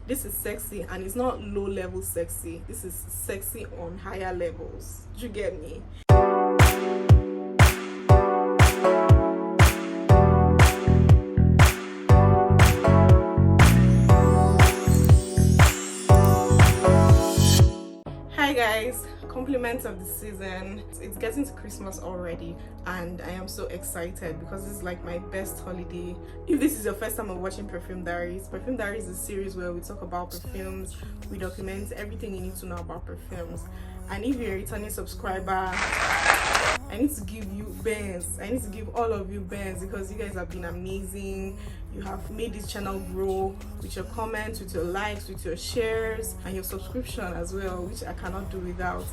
This is sexy, and it's not low level sexy. This is sexy on higher levels. Do you get me? Hi guys, compliments of the season. It's getting to Christmas already, and I am so excited because this is like my best holiday. If this is your first time of watching Perfume Diaries is a series where we talk about perfumes, we document everything you need to know about perfumes. And if you're a returning subscriber, I need to give you bands. I need to give all of you bands because you guys have been amazing. You have made this channel grow with your comments, with your likes, with your shares, and your subscription as well, which I cannot do without.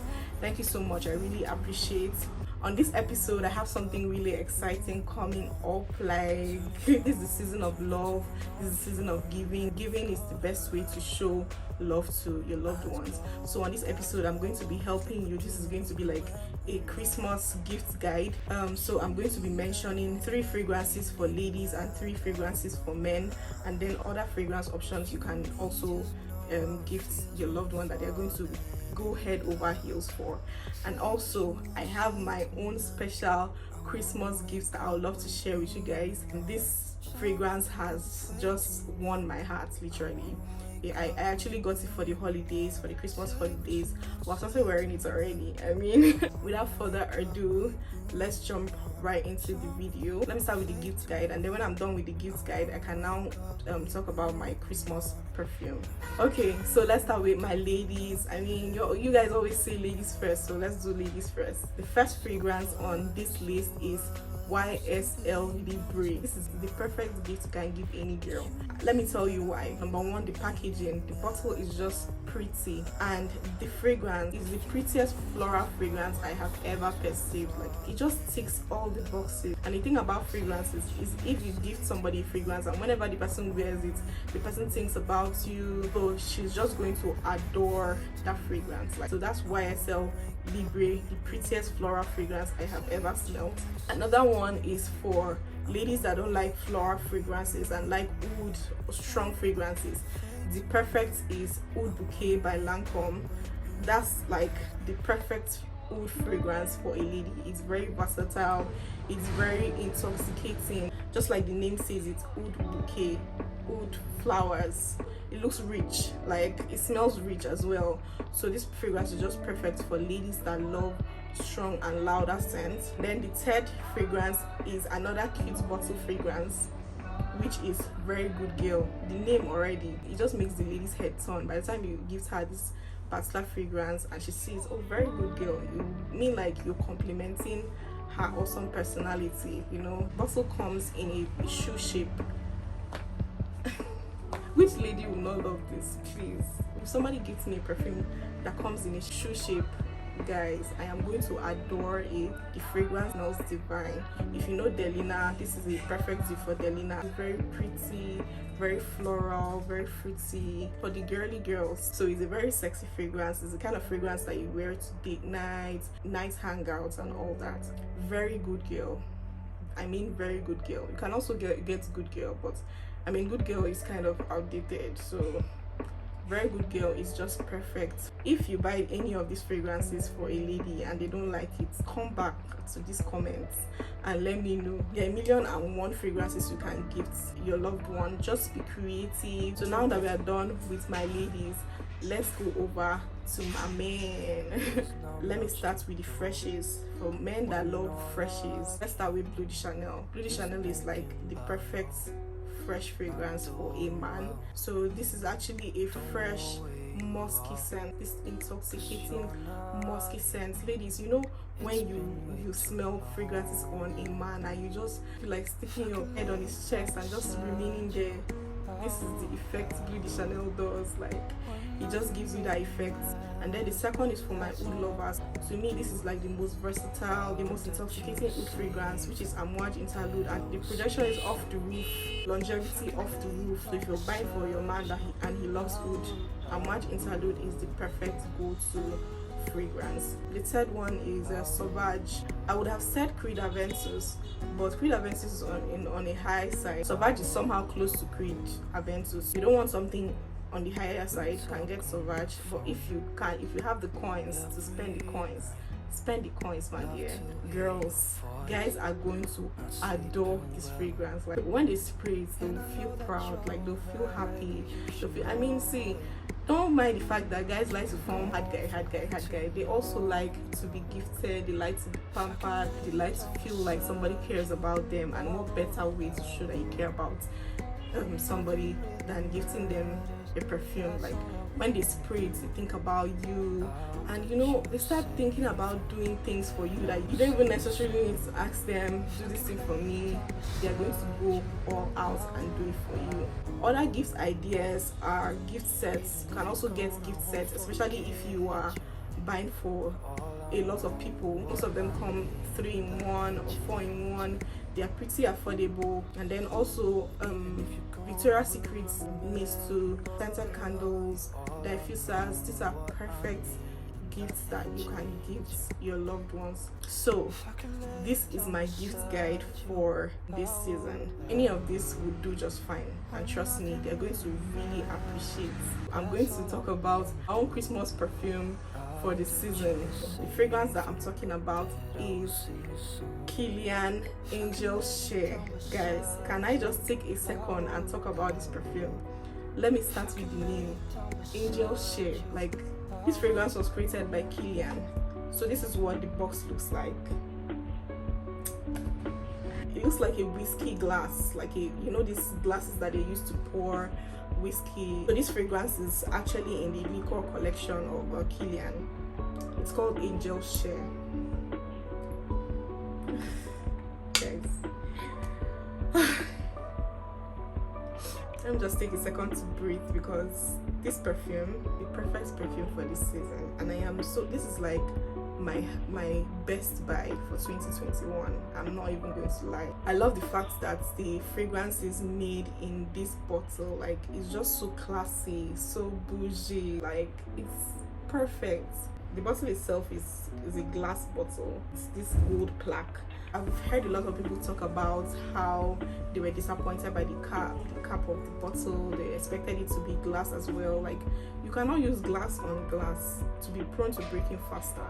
Thank you so much. I really appreciate. On this episode, I have something really exciting coming up. Like, this is the season of love. This is the season of giving. Giving is the best way to show love to your loved ones. So on this episode, I'm going to be helping you. This is going to be like a Christmas gift guide. So I'm going to be mentioning 3 fragrances for ladies and 3 fragrances for men, and then other fragrance options you can also gift your loved one that they're going to go head over heels for. And also I have my own special Christmas gifts that I would love to share with you guys. And this fragrance has just won my heart, literally. I actually got it for the holidays, for the Christmas holidays. Well, I started wearing it already. I mean, without further ado, let's jump right into the video. Let me start with the gift guide, and then when I'm done with the gift guide, I can now talk about my Christmas perfume. Okay, so let's start with my ladies. I mean, you guys always say ladies first, so let's do ladies first. The first fragrance on this list is YSL Libre. This is the perfect gift you can give any girl. Let me tell you why. Number one, the packaging. The bottle is just pretty, and the fragrance is the prettiest floral fragrance I have ever perceived. Like, it just ticks all the boxes. And the thing about fragrances is if you give somebody a fragrance and whenever the person wears it, the person thinks about you, so she's just going to adore that fragrance. Like, so that's YSL Libre, the prettiest floral fragrance I have ever smelled. Another one is for ladies that don't like floral fragrances and like oud or strong fragrances. The perfect is Oud Bouquet by Lancome. That's like the perfect oud fragrance for a lady. It's very versatile, it's very intoxicating. Just like the name says, it's oud bouquet, oud flowers. It looks rich, like it smells rich as well. So this fragrance is just perfect for ladies that love strong and louder scents. Then the third fragrance is another cute bottle fragrance, which is Very Good Girl. The name already, it just makes the lady's head turn. By the time you give her this particular fragrance and she sees, oh, Very Good Girl, you mean like you're complimenting her awesome personality, you know. Bottle comes in a shoe shape. Which lady will not love this? Please, if somebody gives me a perfume that comes in a shoe shape, guys, I am going to adore it. The fragrance smells divine. If you know Delina, this is a perfect gift for Delina. It's very pretty, very floral, very fruity for the girly girls. So it's a very sexy fragrance. It's the kind of fragrance that you wear to date night hangouts and all that. Very Good Girl. I mean, Very Good Girl. You can also get Good Girl, but I mean, Good Girl is kind of outdated, so Very Good Girl is just perfect. If you buy any of these fragrances for a lady and they don't like it, come back to these comments and let me know. There are 1,000,001 fragrances you can gift your loved one. Just be creative. So now that we are done with my ladies, let's go over to my men. Let me start with the freshes. For men that love freshes, let's start with Bleu de Chanel. Bleu de Chanel is like the perfect fresh fragrance for a man. So this is actually a fresh musky scent, this intoxicating musky scent. Ladies, you know when you smell fragrances on a man and you just feel like sticking your head on his chest and just remaining there. This is the effect Bleu de Chanel does. Like, it just gives you that effect. And then the second is for my oud lovers. To me, this is like the most versatile, the most intoxicating oud fragrance, which is Amouage Interlude, and the projection is off the roof, longevity off the roof. So if you're buying for your man and he loves oud, Amouage Interlude is the perfect go-to fragrance. The third one is Sauvage. I would have said Creed Aventus, but Creed Aventus is on a high side. Sauvage is somehow close to Creed Aventus. You don't want something on the higher side can get savage, but if you have the coins to spend the coins, my dear. Girls, guys are going to adore this fragrance. Like when they spray it, they'll feel proud, like they'll feel happy. I mean, see, don't mind the fact that guys like to form hard guy. They also like to be gifted, they like to be pampered, they like to feel like somebody cares about them, and what better way to show that you care about somebody than gifting them a perfume. Like when they spray it, they think about you, and you know, they start thinking about doing things for you that you don't even necessarily need to ask them, do this thing for me. They are going to go all out and do it for you. Other gift ideas are gift sets. You can also get gift sets, especially if you are buying for a lot of people. Most of them come 3-in-1 or 4-in-1. They are pretty affordable. And then also Victoria's Secret's mist to scented candles, diffusers. These are perfect gifts that you can gift your loved ones. So this is my gift guide for this season. Any of this would do just fine, and trust me, they're going to really appreciate. I'm going to talk about our own Christmas perfume for the season. The fragrance that I'm talking about is Kilian Angelshay. Guys, can I just take a second and talk about this perfume? Let me start with the name, Angelshay. Like, this fragrance was created by Kilian. So this is what the box looks like. It looks like a whiskey glass, like these glasses that they used to pour whiskey. So this fragrance is actually in the liquor collection of Kilian. It's called Angelshay. Guys, let me just take a second to breathe, because this perfume, the perfect perfume for this season, and this is like my best buy for 2021. I'm not even going to lie. I love the fact that the fragrance is made in this bottle. Like, it's just so classy, so bougie, like it's perfect. The bottle itself is a glass bottle. It's this gold plaque. I've heard a lot of people talk about how they were disappointed by the cap of the bottle. They expected it to be glass as well. Like, you cannot use glass on glass to be prone to breaking faster.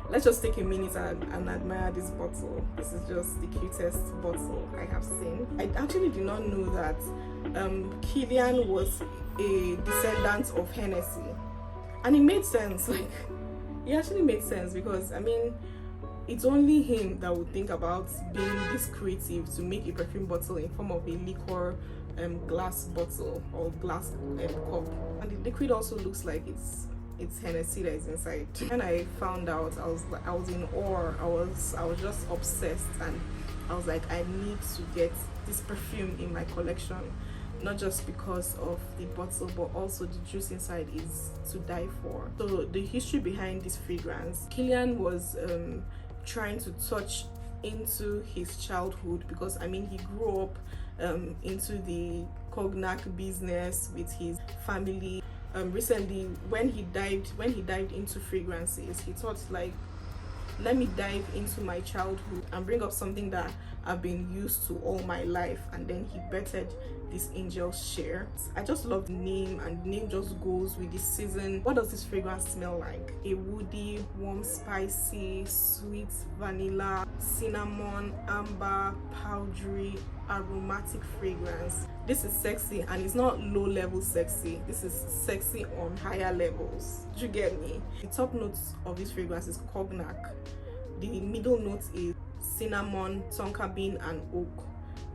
Let's just take a minute and admire this bottle. This is just the cutest bottle I have seen. I actually did not know that Kilian was a descendant of Hennessy, and it made sense. Like, it actually made sense, because I mean, it's only him that would think about being this creative to make a perfume bottle in form of a liquor glass bottle or glass cup. And the liquid also looks like it's Hennessy that is inside. When I found out, I was in awe. I was just obsessed, and I was like, I need to get this perfume in my collection, not just because of the bottle, but also the juice inside is to die for. So the history behind this fragrance, Kilian was trying to touch into his childhood, because I mean, he grew up into the cognac business with his family. Recently, when he dived into fragrances, he thought, like, let me dive into my childhood and bring up something that I've been used to all my life, and then he bettered this Angelshay. I just love the name, and the name just goes with this season. What does this fragrance smell like? A woody, warm, spicy, sweet vanilla, cinnamon, amber, powdery, aromatic fragrance. This is sexy, and it's not low level sexy. This is sexy on higher levels. Did you get me? The top notes of this fragrance is cognac. The middle note is cinnamon, tonka bean, and oak.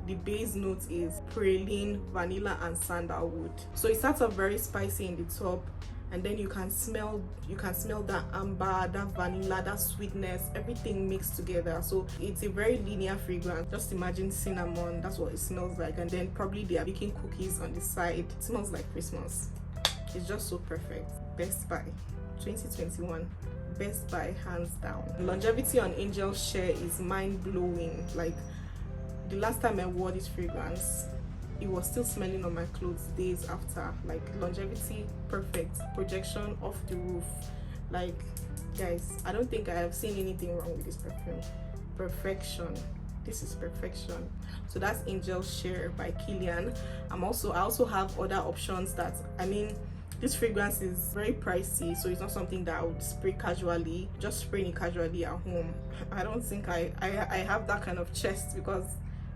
The base note is praline, vanilla, and sandalwood. So it starts off very spicy in the top, and then you can smell that amber, that vanilla, that sweetness, everything mixed together. So it's a very linear fragrance. Just imagine cinnamon, that's what it smells like, and then probably they are baking cookies on the side. It smells like Christmas. It's just so perfect. Best buy 2021. Best buy, hands down. Longevity on Angelshay is mind-blowing. Like, the last time I wore this fragrance, it was still smelling on my clothes days after. Like, longevity, perfect. Projection off the roof. Like, guys, I don't think I have seen anything wrong with this perfume. Perfection. this is perfection. So that's Angelshay by Kilian. I also have other options that, I mean, this fragrance is very pricey, so it's not something that I would spray casually, just spraying it casually at home. I don't think I have that kind of chest, because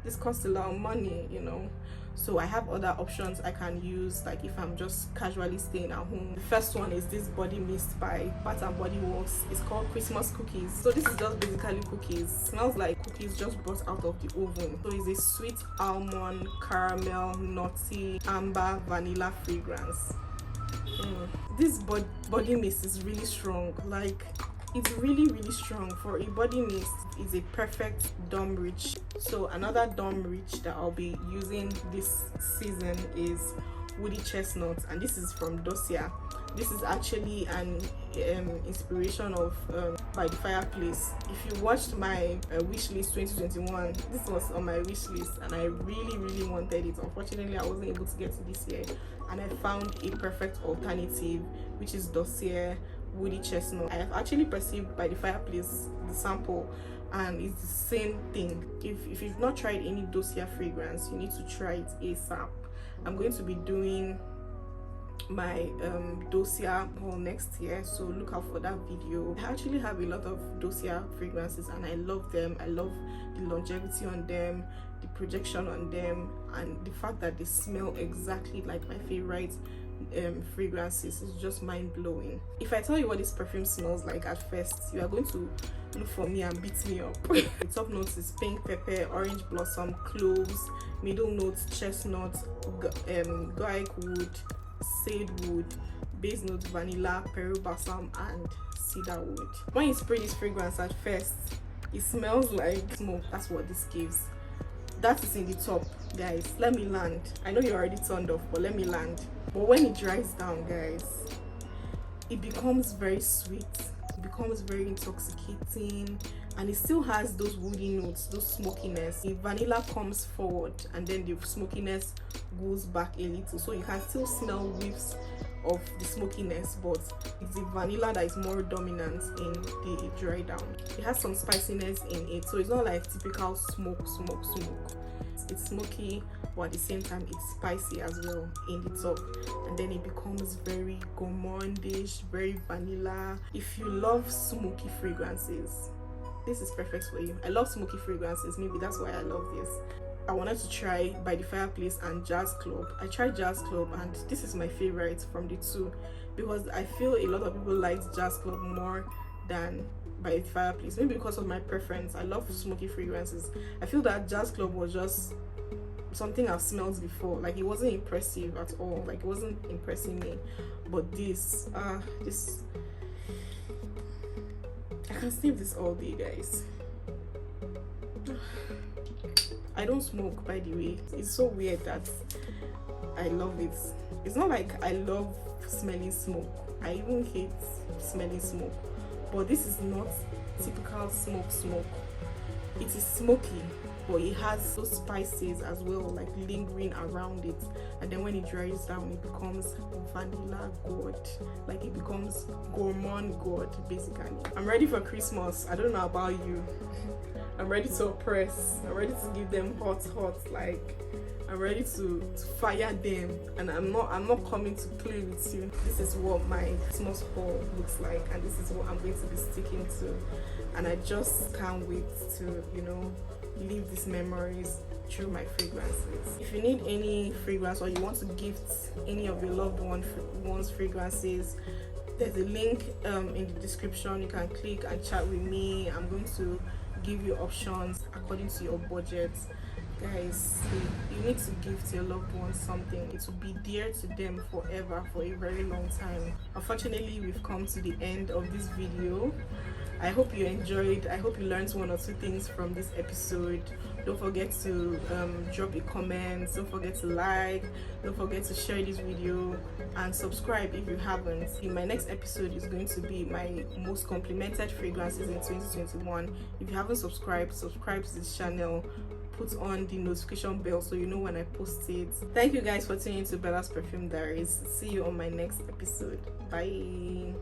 this costs a lot of money, you know. So I have other options I can use, like if I'm just casually staying at home. The first one is this body mist by Bath and Body Works. It's called Christmas Cookies. So this is just basically cookies. It smells like cookies just brought out of the oven. So it's a sweet almond, caramel, nutty, amber, vanilla fragrance. This body mist is really strong. Like, it's really strong. For a body mist, it's a perfect dome reach. So another dome reach that I'll be using this season is Woody Chestnut, and this is from Dossier. This is actually an inspiration of by the Fireplace. If you watched my wish list 2021, this was on my wish list, and I really wanted it. Unfortunately, I wasn't able to get it this year, and I found a perfect alternative, which is Dossier Woody Chestnut. I have actually perceived by the Fireplace the sample, and it's the same thing. If you've not tried any Dossier fragrance, you need to try it ASAP. I'm going to be doing my Dossier haul next year, so look out for that video. I actually have a lot of Dossier fragrances, and I love them. I love the longevity on them, the projection on them, and the fact that they smell exactly like my favorite fragrances is just mind-blowing. If I tell you what this perfume smells like at first, you are going to look for me and beat me up. The top notes is pink pepper, orange blossom, cloves. Middle notes chestnut, garlic wood, sadewood. Base notes vanilla, Peru balsam, and cedarwood. When you spray this fragrance at first, it smells like smoke. That's what this gives. That is in the top, guys. Let me land. I know you're already turned off, but let me land. But when it dries down, guys, it becomes very sweet. It becomes very intoxicating, and it still has those woody notes, those smokiness. The vanilla comes forward, and then the smokiness goes back a little, so you can still smell whiffs of the smokiness, but it's the vanilla that is more dominant in the dry down. It has some spiciness in it, so it's not like typical smoke. It's smoky, but at the same time it's spicy as well in the top, and then it becomes very gourmandish, very vanilla. If you love smoky fragrances, this is perfect for you. I love smoky fragrances, maybe that's why I love this. I wanted to try By the Fireplace and Jazz Club. I tried Jazz Club, and this is my favorite from the two, because I feel a lot of people like Jazz Club more than By the Fireplace. Maybe because of my preference. I love smoky fragrances. I feel that Jazz Club was just something I've smelled before. Like, it wasn't impressive at all. Like, it wasn't impressing me. But this I can sniff this all day, guys. I don't smoke, by the way. It's so weird that I love it. It's not like I love smelling smoke. I even hate smelling smoke. But this is not typical smoke. It is smoky, but it has those spices as well, like lingering around it. And then when it dries down, it becomes vanilla god. Like, it becomes gourmand god, basically. I'm ready for Christmas. I don't know about you. I'm ready to oppress. I'm ready to give them hot. Like, I'm ready to fire them, and I'm not coming to play with you. This is what my Christmas haul looks like, and this is what I'm going to be sticking to, and I just can't wait to, you know, leave these memories through my fragrances. If you need any fragrance, or you want to gift any of your loved ones fragrances, there's a link in the description. You can click and chat with me. I'm going to give you options according to your budget. Guys, you need to gift your loved ones something. It will be dear to them forever, for a very long time. Unfortunately, we've come to the end of this video. I hope you enjoyed. I hope you learned one or two things from this episode. Don't forget to drop a comment. Don't forget to like. Don't forget to share this video and subscribe if you haven't. My next episode is going to be my most complimented fragrances in 2021. If you haven't subscribed, subscribe to this channel. Put on the notification bell so you know when I post it. Thank you guys for tuning into Bella's Perfume Diaries. See you on my next episode. Bye.